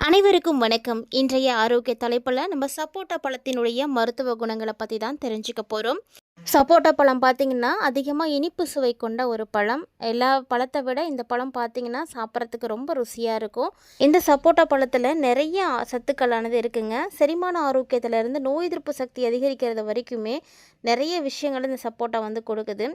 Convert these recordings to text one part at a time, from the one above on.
அனைவருக்கும் வணக்கம். இன்றைய ஆரோக்கிய தலைப்பில் நம்ம சப்போட்டா பழத்தினுடைய மருத்துவ குணங்களை பற்றி தான் தெரிஞ்சுக்க போகிறோம். சப்போட்டா பழம் பார்த்திங்கன்னா அதிகமாக இனிப்பு சுவை கொண்ட ஒரு பழம். எல்லா பழத்தை விட இந்த பழம் பார்த்திங்கன்னா சாப்பிட்றதுக்கு ரொம்ப ருசியாக இருக்கும். இந்த சப்போட்டா பழத்தில் நிறைய சத்துக்களானது இருக்குங்க. செரிமான ஆரோக்கியத்திலேருந்து நோய் எதிர்ப்பு சக்தி அதிகரிக்கிறது வரைக்குமே நிறைய விஷயங்கள் இந்த சப்போட்டா கொடுக்குது.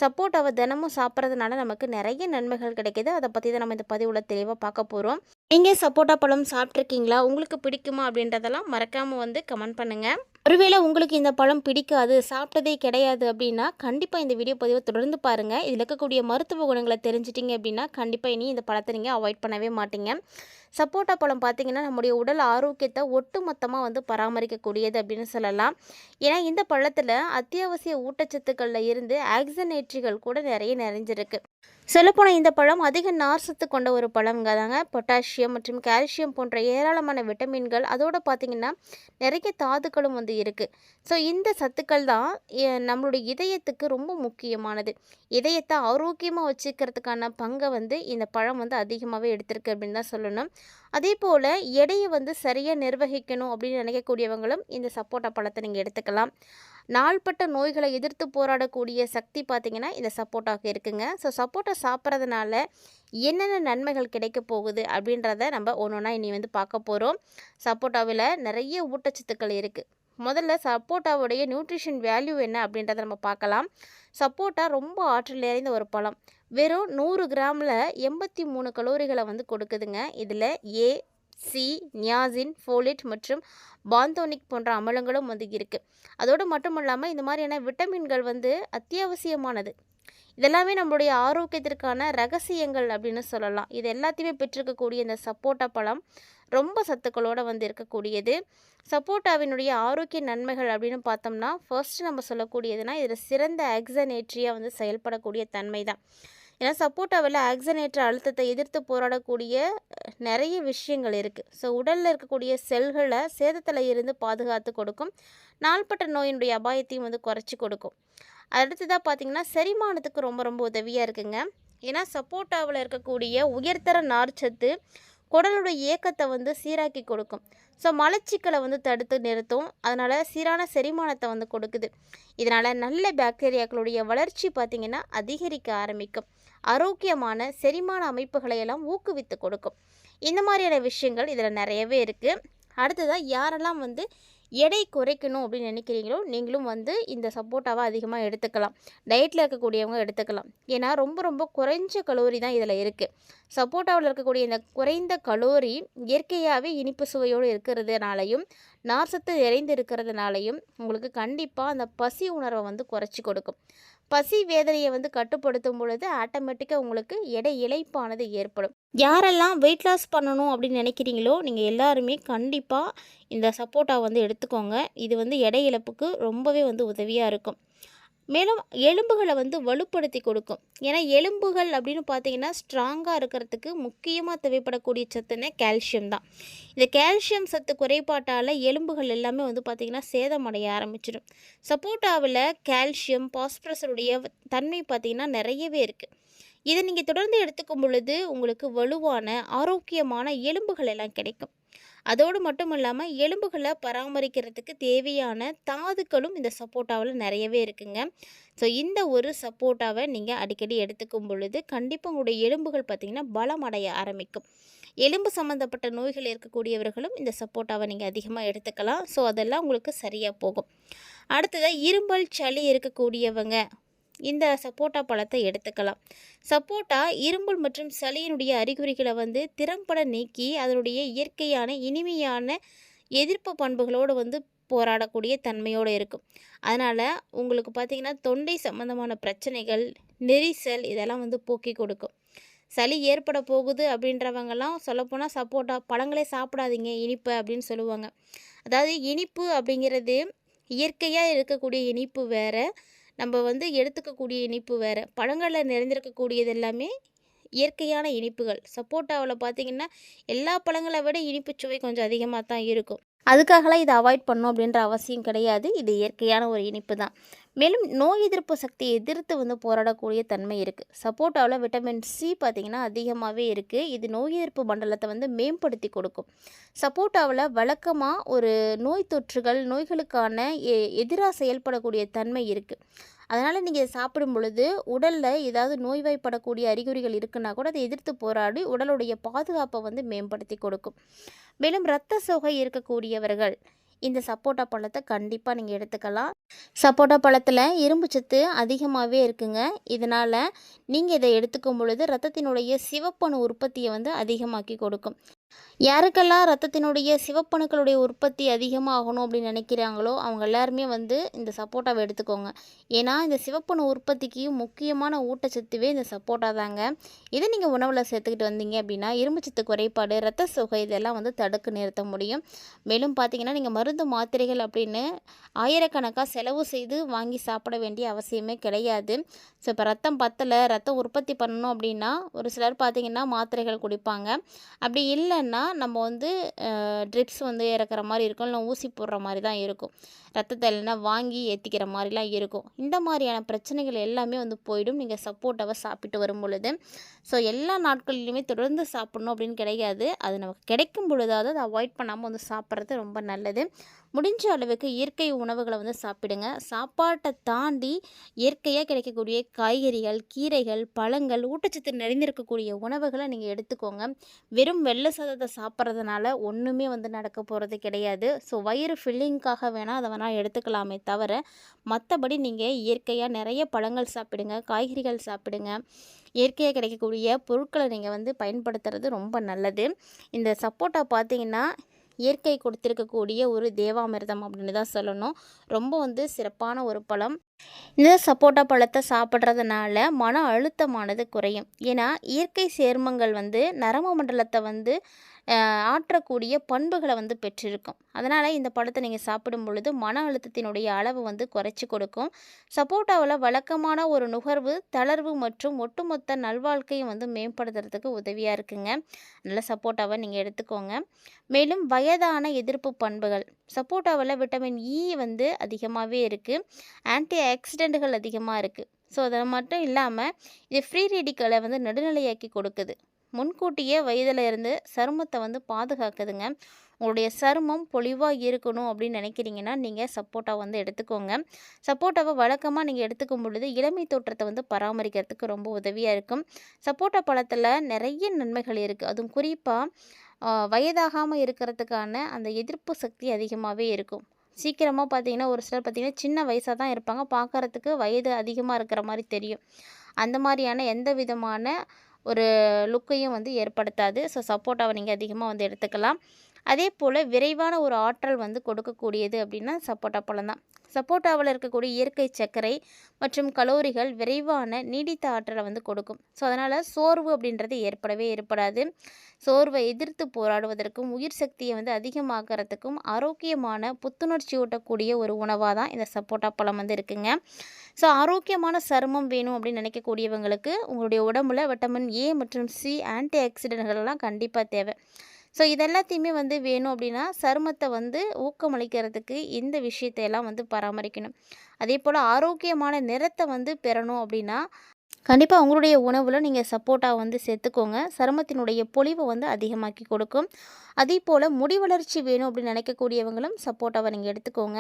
சப்போட்டாவை தினமும் சாப்பிட்றதுனால நமக்கு நிறைய நன்மைகள் கிடைக்கிது. அதை பற்றி தான் நம்ம இந்த பதிவில் தெளிவாக பார்க்க போகிறோம். நீங்கள் சப்போட்டா பழம் சாப்பிட்ருக்கீங்களா? உங்களுக்கு பிடிக்குமா அப்படின்றதெல்லாம் மறக்காமல் கமெண்ட் பண்ணுங்கள். ஒருவேளை உங்களுக்கு இந்த பழம் பிடிக்காது, சாப்பிட்டதே கிடையாது அப்படின்னா கண்டிப்பாக இந்த வீடியோ பதிவை தொடர்ந்து பாருங்கள். இதில் இருக்கக்கூடிய மருத்துவ குணங்களை தெரிஞ்சிட்டிங்க அப்படின்னா கண்டிப்பாக இனி இந்த பழத்தை நீங்கள் அவாய்ட் பண்ணவே மாட்டீங்க. சப்போட்டா பழம் பார்த்திங்கன்னா நம்முடைய உடல் ஆரோக்கியத்தை ஒட்டு மொத்தமாக பராமரிக்கக்கூடியது அப்படின்னு சொல்லலாம். ஏன்னா இந்த பழத்தில் அத்தியாவசிய ஊட்டச்சத்துக்களில் இருந்து ஆக்சிஜனேற்றிகள் கூட நிறைய நிறைஞ்சிருக்கு. சொல்லப்போனால் இந்த பழம் அதிக நார்சத்து கொண்ட ஒரு பழம்ங்க தாங்க. பொட்டாசியம் மற்றும் கால்சியம் போன்ற ஏராளமான விட்டமின்கள், அதோடு பார்த்திங்கன்னா நிறைய தாதுக்களும் இருக்குது. ஸோ இந்த சத்துக்கள் தான் நம்மளுடைய இதயத்துக்கு ரொம்ப முக்கியமானது. இதயத்தை ஆரோக்கியமாக வச்சுக்கிறதுக்கான பங்கை இந்த பழம் அதிகமாகவே எடுத்திருக்கு அப்படின்னு தான் சொல்லணும். அதே போல் எடையை சரியாக நிர்வகிக்கணும் அப்படின்னு நினைக்கக்கூடியவங்களும் இந்த சப்போட்டா பழத்தை நீங்கள் எடுத்துக்கலாம். நாள்பட்ட நோய்களை எதிர்த்து போராடக்கூடிய சக்தி பார்த்திங்கன்னா இந்த சப்போட்டாவுக்கு இருக்குங்க. ஸோ சப்போட்டா சாப்பிட்றதுனால என்னென்ன நன்மைகள் கிடைக்க போகுது அப்படின்றத நம்ம ஒன்றா இனி பார்க்க போகிறோம். சப்போட்டாவில் நிறைய ஊட்டச்சத்துக்கள் இருக்குது. முதல்ல சப்போட்டாவுடைய நியூட்ரிஷன் வேல்யூ என்ன அப்படின்றத நம்ம பார்க்கலாம். சப்போட்டா ரொம்ப ஆற்றல் நிறைந்த ஒரு பழம். வெறும் 100 கிராமில் 83 கலோரிகளை கொடுக்குதுங்க. இதில் ஏ, சி, நியாசின், ஃபோலேட் மற்றும் பாந்தோனிக் போன்ற அமிலங்களும் இருக்குது. அதோடு மட்டும் இல்லாமல் இந்த மாதிரியான விட்டமின்கள் அத்தியாவசியமானது. இதெல்லாமே நம்மளுடைய ஆரோக்கியத்திற்கான ரகசியங்கள் அப்படின்னு சொல்லலாம். இது எல்லாத்தையுமே பெற்றிருக்கக்கூடிய இந்த சப்போட்டா பழம் ரொம்ப சத்துக்களோடு இருக்கக்கூடியது. சப்போட்டாவினுடைய ஆரோக்கிய நன்மைகள் அப்படின்னு பார்த்தோம்னா ஃபர்ஸ்ட் நம்ம சொல்லக்கூடியதுனா இதில் சிறந்த ஆக்சிஜனேற்றியாக செயல்படக்கூடிய தன்மை தான். ஏன்னா சப்போட்டாவில் ஆக்சிஜனேற்ற அழுத்தத்தை எதிர்த்து போராடக்கூடிய நிறைய விஷயங்கள் இருக்குது. ஸோ உடலில் இருக்கக்கூடிய செல்களை சேதத்தில் இருந்து பாதுகாத்து கொடுக்கும். நாள்பட்ட நோயினுடைய அபாயத்தையும் குறைச்சி கொடுக்கும். அடுத்ததாக பார்த்திங்கன்னா செரிமானத்துக்கு ரொம்ப ரொம்ப உதவியாக இருக்குங்க. ஏன்னா சப்போட்டாவில் இருக்கக்கூடிய உயர்தர நார்ச்சத்து குடலுடைய இயக்கத்தை சீராக்கி கொடுக்கும். ஸோ மலச்சிக்கலை தடுத்து நிறுத்தும். அதனால் சீரான செரிமானத்தை கொடுக்குது. இதனால் நல்ல பாக்டீரியாக்களுடைய வளர்ச்சி பார்த்திங்கன்னா அதிகரிக்க ஆரம்பிக்கும். ஆரோக்கியமான செரிமான அமைப்புகளை எல்லாம் ஊக்குவித்து கொடுக்கும். இந்த மாதிரியான விஷயங்கள் இதில் நிறையவே இருக்குது. அடுத்ததாக யாரெல்லாம் எடை குறைக்கணும் அப்படின்னு நினைக்கிறீங்களோ நீங்களும் இந்த சப்போட்டாவை அதிகமாக எடுத்துக்கலாம். டயட்டில் இருக்கக்கூடியவங்க எடுத்துக்கலாம். ஏன்னா ரொம்ப ரொம்ப குறைஞ்ச கலோரி தான் இதில் இருக்குது. சப்போட்டாவில் இருக்கக்கூடிய இந்த குறைந்த கலோரி இயற்கையாகவே இனிப்பு சுவையோடு இருக்கிறதுனாலையும் நார்சத்து நிறைந்து இருக்கிறதுனாலையும் உங்களுக்கு கண்டிப்பாக அந்த பசி உணர்வை குறைச்சி கொடுக்கும். பசி வேதனையை கட்டுப்படுத்தும் பொழுது ஆட்டோமேட்டிக்காக உங்களுக்கு எடை இளைப்பானது ஏற்படும். யாரெல்லாம் வெயிட் லாஸ் பண்ணணும் அப்படின்னு நினைக்கிறீங்களோ நீங்கள் எல்லாருமே கண்டிப்பாக இந்த சப்போட்டா எடுத்துக்கோங்க. இது எடை இழப்புக்கு ரொம்பவே உதவியாக இருக்கும். மேலும் எலும்புகளை வலுப்படுத்தி கொடுக்கும். ஏன்னா எலும்புகள் அப்படின்னு பார்த்தீங்கன்னா ஸ்ட்ராங்காக இருக்கிறதுக்கு முக்கியமாக தேவைப்படக்கூடிய சத்துன்னு கால்சியம் தான். இந்த கால்சியம் சத்து குறைபாட்டால் எலும்புகள் எல்லாமே பார்த்திங்கன்னா சேதமடைய ஆரம்பிச்சிடும். சப்போட்டாவில் கால்சியம் பாஸ்பரஸுடைய தன்மை பார்த்திங்கன்னா நிறையவே இருக்குது. இதை நீங்கள் தொடர்ந்து எடுத்துக்கும் பொழுது உங்களுக்கு வலுவான ஆரோக்கியமான எலும்புகள் எல்லாம் கிடைக்கும். அதோடு மட்டும் இல்லாமல் எலும்புகளை பராமரிக்கிறதுக்கு தேவையான தாதுக்களும் இந்த சப்போட்டாவில் நிறையவே இருக்குங்க. ஸோ இந்த ஒரு சப்போட்டாவை நீங்கள் அடிக்கடி எடுத்துக்கும் பொழுது கண்டிப்பாக உங்களுடைய எலும்புகள் பார்த்திங்கன்னா பலமடைய ஆரம்பிக்கும். எலும்பு சம்மந்தப்பட்ட நோய்கள் இருக்கக்கூடியவர்களும் இந்த சப்போட்டாவை நீங்கள் அதிகமாக எடுத்துக்கலாம். ஸோ அதெல்லாம் உங்களுக்கு சரியாக போகும். அடுத்ததாக இருமல் சளி இருக்கக்கூடியவங்க இந்த சப்போட்டா பழத்தை எடுத்துக்கலாம். சப்போட்டா இருமல் மற்றும் சளியினுடைய அறிகுறிகளை திறம்பட நீக்கி அதனுடைய இயற்கையான இனிமையான எதிர்ப்பு பண்புகளோடு போராடக்கூடிய தன்மையோடு இருக்கும். அதனால் உங்களுக்கு பார்த்திங்கன்னா தொண்டை சம்மந்தமான பிரச்சனைகள், நெரிசல் இதெல்லாம் போக்கி கொடுக்கும். சளி ஏற்பட போகுது அப்படின்றவங்கெல்லாம் சொல்லப்போனால் சப்போட்டா பழங்களே சாப்பிடாதீங்க இனிப்பு அப்படின்னு சொல்லுவாங்க. அதாவது இனிப்பு அப்படிங்கிறது இயற்கையாக இருக்கக்கூடிய இனிப்பு வேறு, நம்ம எடுத்துக்கக்கூடிய இனிப்பு வேறு. பழங்களில் நிறைந்திருக்கக்கூடியது எல்லாமே இயற்கையான இனிப்புகள். சப்போட்டாவில் பார்த்திங்கன்னா எல்லா பழங்களை விட இனிப்பு சுவை கொஞ்சம் அதிகமாக தான் இருக்கும். அதுக்காகலாம் இதை அவாய்ட் பண்ணணும் அப்படின்ற அவசியம் கிடையாது. இது இயற்கையான ஒரு இனிப்பு தான். மேலும் நோய் எதிர்ப்பு சக்தியை எதிர்த்து வந்து போராடக்கூடிய தன்மை இருக்குது. சப்போட்டாவில் விட்டமின் சி பார்த்திங்கன்னா அதிகமாகவே இருக்குது. இது நோய் எதிர்ப்பு மண்டலத்தை வந்து மேம்படுத்தி கொடுக்கும். சப்போட்டாவில் வழக்கமாக ஒரு நோய் தொற்றுகள் நோய்களுக்கான எதிராக செயல்படக்கூடிய தன்மை இருக்குது. அதனால் நீங்கள் இதை சாப்பிடும் பொழுது உடலில் ஏதாவது நோய்வாய்ப்படக்கூடிய அறிகுறிகள் இருக்குன்னா கூட அதை எதிர்த்து போராடி உடலுடைய பாதுகாப்பை வந்து மேம்படுத்தி கொடுக்கும். மேலும் இரத்த சோகை இருக்கக்கூடியவர்கள் இந்த சப்போட்டா பழத்தை கண்டிப்பாக நீங்கள் எடுத்துக்கலாம். சப்போட்டா பழத்தில் இரும்பு சத்து அதிகமாகவே இருக்குங்க. இதனால் நீங்கள் இதை எடுத்துக்கும் பொழுது இரத்தத்தினுடைய சிவப்பணு உற்பத்தியை வந்து அதிகமாக்கி கொடுக்கும். யாருக்கெல்லாம் இரத்தத்தினுடைய சிவப்பணுக்களுடைய உற்பத்தி அதிகமாகணும் அப்படின்னு நினைக்கிறாங்களோ அவங்க எல்லாருமே வந்து இந்த சப்போட்டாவை எடுத்துக்கோங்க. ஏன்னா இந்த சிவப்பணு உற்பத்திக்கு முக்கியமான ஊட்டச்சத்துவே இந்த சப்போட்டா தாங்க. இதை நீங்கள் உணவில் சேர்த்துக்கிட்டு வந்தீங்க அப்படின்னா இரும்புச்சத்து குறைபாடு, இரத்த சோகை இதெல்லாம் வந்து தடுக்க நிறுத்த முடியும். மேலும் பார்த்தீங்கன்னா நீங்கள் மருந்து மாத்திரைகள் அப்படின்னு ஆயிரக்கணக்காக செலவு செய்து வாங்கி சாப்பிட வேண்டிய அவசியமே கிடையாது. ஸோ இப்போ ரத்தம் பத்தலை, ரத்தம் உற்பத்தி பண்ணணும் அப்படின்னா ஒரு சிலர் பார்த்திங்கன்னா மாத்திரைகள் குடிப்பாங்க. அப்படி இல்லைன்னா நம்ம வந்து ட்ரிப்ஸ் வந்து இறக்குற மாதிரி இருக்கும், இல்லை ஊசி போடுற மாதிரி தான் இருக்கும். ரத்தத்தை இல்லைன்னா வாங்கி ஏற்றிக்கிற மாதிரிலாம் இருக்கும். இந்த மாதிரியான பிரச்சனைகள் எல்லாமே வந்து போயிடும் நீங்கள் சப்போட்டாவை சாப்பிட்டு வரும் பொழுது. ஸோ எல்லா நாட்களிலுமே தொடர்ந்து சாப்பிட்ணும் அப்படின்னு கிடையாது. அது நமக்கு கிடைக்கும் பொழுதாவது அதை அவாய்ட் பண்ணாமல் வந்து சாப்பிட்றது ரொம்ப நல்லது. முடிஞ்ச அளவுக்கு இயற்கை உணவுகளை வந்து சாப்பிடுங்க. சாப்பாட்டை தாண்டி இயற்கையாக கிடைக்கக்கூடிய காய்கறிகள், கீரைகள், பழங்கள், ஊட்டச்சத்து நிறைந்திருக்கக்கூடிய உணவுகளை நீங்கள் எடுத்துக்கோங்க. வெறும் வெள்ளை சாதத்தை சாப்பிட்றதுனால ஒன்றுமே வந்து நடக்க போகிறது கிடையாது. ஸோ வயிறு ஃபில்லிங்காக வேணால் அதை வேணால் எடுத்துக்கலாமே தவிர மற்றபடி நீங்கள் இயற்கையாக நிறைய பழங்கள் சாப்பிடுங்க, காய்கறிகள் சாப்பிடுங்க. இயற்கையாக கிடைக்கக்கூடிய பொருட்களை நீங்கள் வந்து பயன்படுத்துறது ரொம்ப நல்லது. இந்த சப்போட்டா பார்த்திங்கன்னா இயற்கை கொடுத்திருக்கக்கூடிய ஒரு தேவாமிர்தம் அப்படின்னு தான் சொல்லணும். ரொம்ப வந்து சிறப்பான ஒரு பழம். இந்த சப்போட்டா பழத்தை சாப்பிட்றதுனால மன அழுத்தமானது குறையும். ஏன்னா இயற்கை சேர்மங்கள் வந்து நரம்பு மண்டலத்தை வந்து ஆற்றக்கூடிய பண்புகளை வந்து பெற்றிருக்கும். அதனால் இந்த பழத்தை நீங்கள் சாப்பிடும் பொழுது மன அழுத்தத்தினுடைய அளவு வந்து குறைச்சி கொடுக்கும். சப்போட்டாவில் வழக்கமான ஒரு நுகர்வு, தளர்வு மற்றும் ஒட்டுமொத்த நல்வாழ்க்கையும் வந்து மேம்படுத்துறதுக்கு உதவியாக இருக்குங்க. நல்ல சப்போட்டாவை நீங்கள் எடுத்துக்கோங்க. மேலும் வயதான எதிர்ப்பு பண்புகள், சப்போட்டாவில் விட்டமின் இ வந்து அதிகமாகவே இருக்குது. ஆன்டி ஆக்சிடென்ட்கள் அதிகமாக இருக்குது. ஸோ அது மட்டும் இல்லாமல் இது ஃப்ரீ ரேடிக்கலை வந்து நடுநிலையாக்கி கொடுக்குது. முன்கூட்டியே வயதில் இருந்து சருமத்தை வந்து பாதுகாக்குதுங்க. உங்களுடைய சருமம் பொலிவாக இருக்கணும் அப்படின்னு நினைக்கிறீங்கன்னா நீங்கள் சப்போட்டா வந்து எடுத்துக்கோங்க. சப்போட்டாவை வழக்கமாக நீங்கள் எடுத்துக்கும் பொழுது இளமை தோற்றத்தை வந்து பராமரிக்கிறதுக்கு ரொம்ப உதவியாக இருக்கும். சப்போட்டா பழத்தில் நிறைய நன்மைகள் இருக்குது. அதுவும் குறிப்பாக வயதாகாமல் இருக்கிறதுக்கான அந்த எதிர்ப்பு சக்தி அதிகமாகவே இருக்கும். சீக்கிரமாக பார்த்தீங்கன்னா ஒரு சிலர் பார்த்திங்கன்னா சின்ன வயசாக தான் இருப்பாங்க, பார்க்குறதுக்கு வயது அதிகமாக இருக்கிற மாதிரி தெரியும். அந்த மாதிரியான எந்த விதமான ஒரு லுக்கையும் வந்து ஏற்படுத்தாது. ஸோ சப்போட்டாவை நீங்கள் அதிகமாக வந்து எடுத்துக்கலாம். அதே போல் விரைவான ஒரு ஆற்றல் வந்து கொடுக்கக்கூடியது அப்படின்னா சப்போட்டா பழம் தான். சப்போட்டாவில் இருக்கக்கூடிய இயற்கை சர்க்கரை மற்றும் கலோரிகள் விரைவான நீடித்த ஆற்றலை வந்து கொடுக்கும். ஸோ அதனால் சோர்வு அப்படின்றது ஏற்படாது. சோர்வை எதிர்த்து போராடுவதற்கும் உயிர் சக்தியை வந்து அதிகமாக்கிறதுக்கும் ஆரோக்கியமான புத்துணர்ச்சி ஊட்டக்கூடிய ஒரு உணவாக தான் இந்த சப்போட்டா பழம் வந்து இருக்குங்க. ஸோ ஆரோக்கியமான சருமம் வேணும் அப்படின்னு நினைக்கக்கூடியவங்களுக்கு உங்களுடைய உடம்புல விட்டமின் ஏ மற்றும் சி ஆன்டி ஆக்சிடென்ட்கள்லாம் கண்டிப்பாக தேவை. ஸோ இதெல்லாத்தையுமே வந்து வேணும் அப்படின்னா சருமத்தை வந்து ஊக்கமளிக்கிறதுக்கு இந்த விஷயத்தையெல்லாம் வந்து பராமரிக்கணும். அதே போல் ஆரோக்கியமான நிறத்தை வந்து பெறணும் அப்படின்னா கண்டிப்பாக உங்களுடைய உணவில் நீங்கள் சப்போட்டா வந்து சேர்த்துக்கோங்க. சருமத்தினுடைய பொலிவை வந்து அதிகமாக்கி கொடுக்கும். அதே போல் முடி வளர்ச்சி வேணும் அப்படின்னு நினைக்கக்கூடியவங்களும் சப்போட்டாவை நீங்கள் எடுத்துக்கோங்க.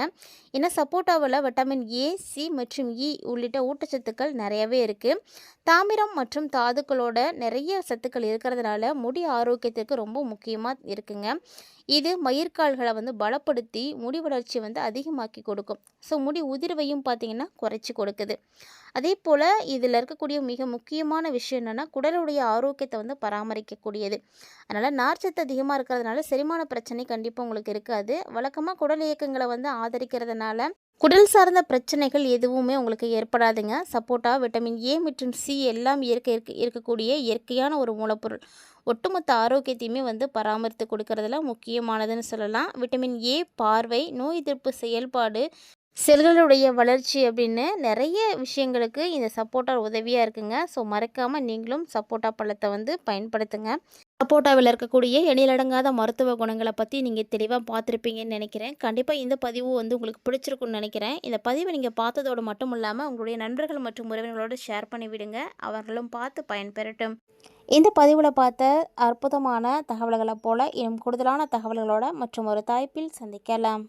ஏன்னா சப்போட்டாவில் விட்டமின் ஏ, சி மற்றும் இ உள்ளிட்ட ஊட்டச்சத்துக்கள் நிறையவே இருக்குது. தாமிரம் மற்றும் தாதுக்களோட நிறைய சத்துக்கள் இருக்கிறதுனால முடி ஆரோக்கியத்திற்கு ரொம்ப முக்கியமாக இருக்குங்க. இது மயிர்கால்களை வந்து பலப்படுத்தி முடி வளர்ச்சி வந்து அதிகமாக்கி கொடுக்கும். ஸோ முடி உதிர்வையும் பார்த்திங்கன்னா குறைச்சி கொடுக்குது. அதே போல் இதில் இருக்கக்கூடிய மிக முக்கியமான விஷயம் என்னென்னா குடலுடைய ஆரோக்கியத்தை வந்து பராமரிக்கக்கூடியது. அதனால் நார்ச்சத்து அதிகமாக இருக்கிறதுனால செரிமான பிரச்சனை கண்டிப்பாக உங்களுக்கு இருக்காது. வழக்கமாக குடல் இயக்கங்களை வந்து ஆதரிக்கிறதுனால குடல் சார்ந்த பிரச்சனைகள் எதுவுமே உங்களுக்கு ஏற்படாதுங்க. சப்போட்டா விட்டமின் ஏ மற்றும் சி எல்லாம் இருக்கக்கூடிய இயற்கையான ஒரு மூலப்பொருள். ஒட்டுமொத்த ஆரோக்கியத்தையுமே வந்து பராமரித்து கொடுக்கறதுல முக்கியமானதுன்னு சொல்லலாம். விட்டமின் ஏ பார்வை, நோய் எதிர்ப்பு செயல்பாடு, செல்களுடைய வளர்ச்சி அப்படின்னு நிறைய விஷயங்களுக்கு இந்த சப்போட்டா உதவியாக இருக்குங்க. ஸோ மறக்காமல் நீங்களும் சப்போட்டா பழத்தை வந்து பயன்படுத்துங்க. சப்போட்டாவில் இருக்கக்கூடிய எண்ணிலடங்காத மருத்துவ குணங்களை பற்றி நீங்கள் தெளிவாக பார்த்துருப்பீங்கன்னு நினைக்கிறேன். கண்டிப்பாக இந்த பதிவு வந்து உங்களுக்கு பிடிச்சிருக்குன்னு நினைக்கிறேன். இந்த பதிவை நீங்கள் பார்த்ததோடு மட்டும் இல்லாமல் உங்களுடைய நண்பர்கள் மற்றும் உறவினர்களோடு ஷேர் பண்ணி விடுங்க. அவர்களும் பார்த்து பயன்பெறட்டும். இந்த பதிவில் பார்த்த அற்புதமான தகவல்களை போல இன்னும் கூடுதலான தகவல்களோட மற்றும் ஒரு தலைப்பில் சந்திக்கலாம்.